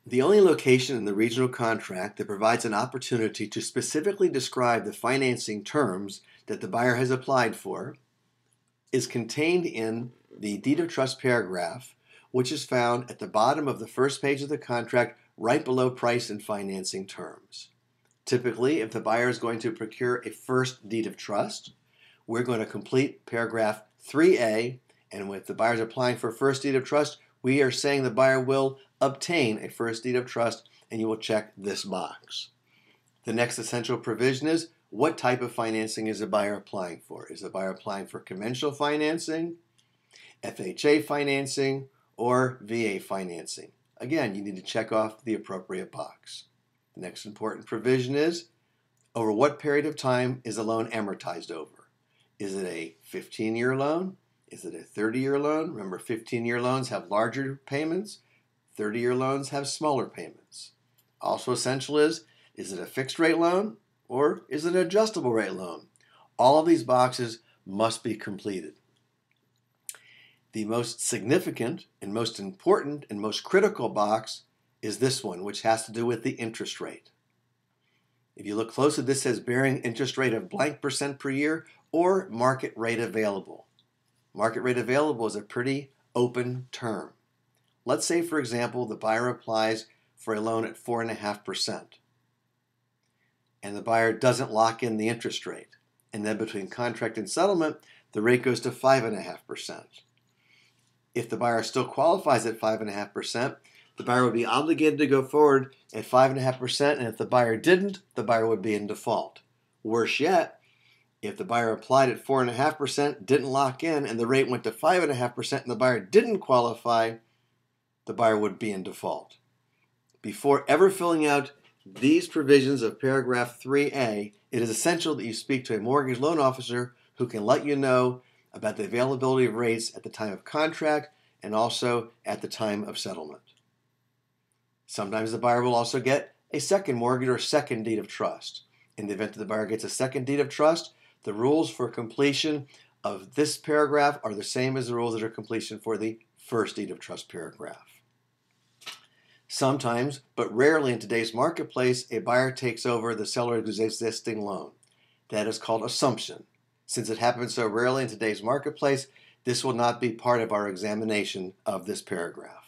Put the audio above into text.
The only location in the regional contract that provides an opportunity to specifically describe the financing terms that the buyer has applied for is contained in the deed of trust paragraph, which is found at the bottom of the first page of the contract right below price and financing terms. Typically, if the buyer is going to procure a first deed of trust, we're going to complete paragraph 3A, and if the buyer is applying for a first deed of trust, we are saying the buyer will obtain a first deed of trust, and you will check this box. The next essential provision is what type of financing is the buyer applying for? Is the buyer applying for conventional financing, FHA financing, or VA financing? Again, you need to check off the appropriate box. The next important provision is over what period of time is the loan amortized over? Is it a 15-year loan? Is it a 30-year loan? Remember, 15-year loans have larger payments. 30-year loans have smaller payments. Also essential is it a fixed rate loan or is it an adjustable rate loan? All of these boxes must be completed. The most significant and most important and most critical box is this one, which has to do with the interest rate. If you look closely, this says bearing interest rate of blank % per year or market rate available. Market rate available is a pretty open term. Let's say, for example, the buyer applies for a loan at 4.5%, and the buyer doesn't lock in the interest rate. And then between contract and settlement, the rate goes to 5.5%. If the buyer still qualifies at 5.5%, the buyer would be obligated to go forward at 5.5%, and if the buyer didn't, the buyer would be in default. Worse yet, if the buyer applied at 4.5%, didn't lock in, and the rate went to 5.5%, and the buyer didn't qualify, the buyer would be in default. Before ever filling out these provisions of paragraph 3A, it is essential that you speak to a mortgage loan officer who can let you know about the availability of rates at the time of contract and also at the time of settlement. Sometimes the buyer will also get a second mortgage or second deed of trust. In the event that the buyer gets a second deed of trust, the rules for completion of this paragraph are the same as the rules that are completion for the first deed of trust paragraph. Sometimes, but rarely in today's marketplace, a buyer takes over the seller's existing loan. That is called assumption. Since it happens so rarely in today's marketplace, this will not be part of our examination of this paragraph.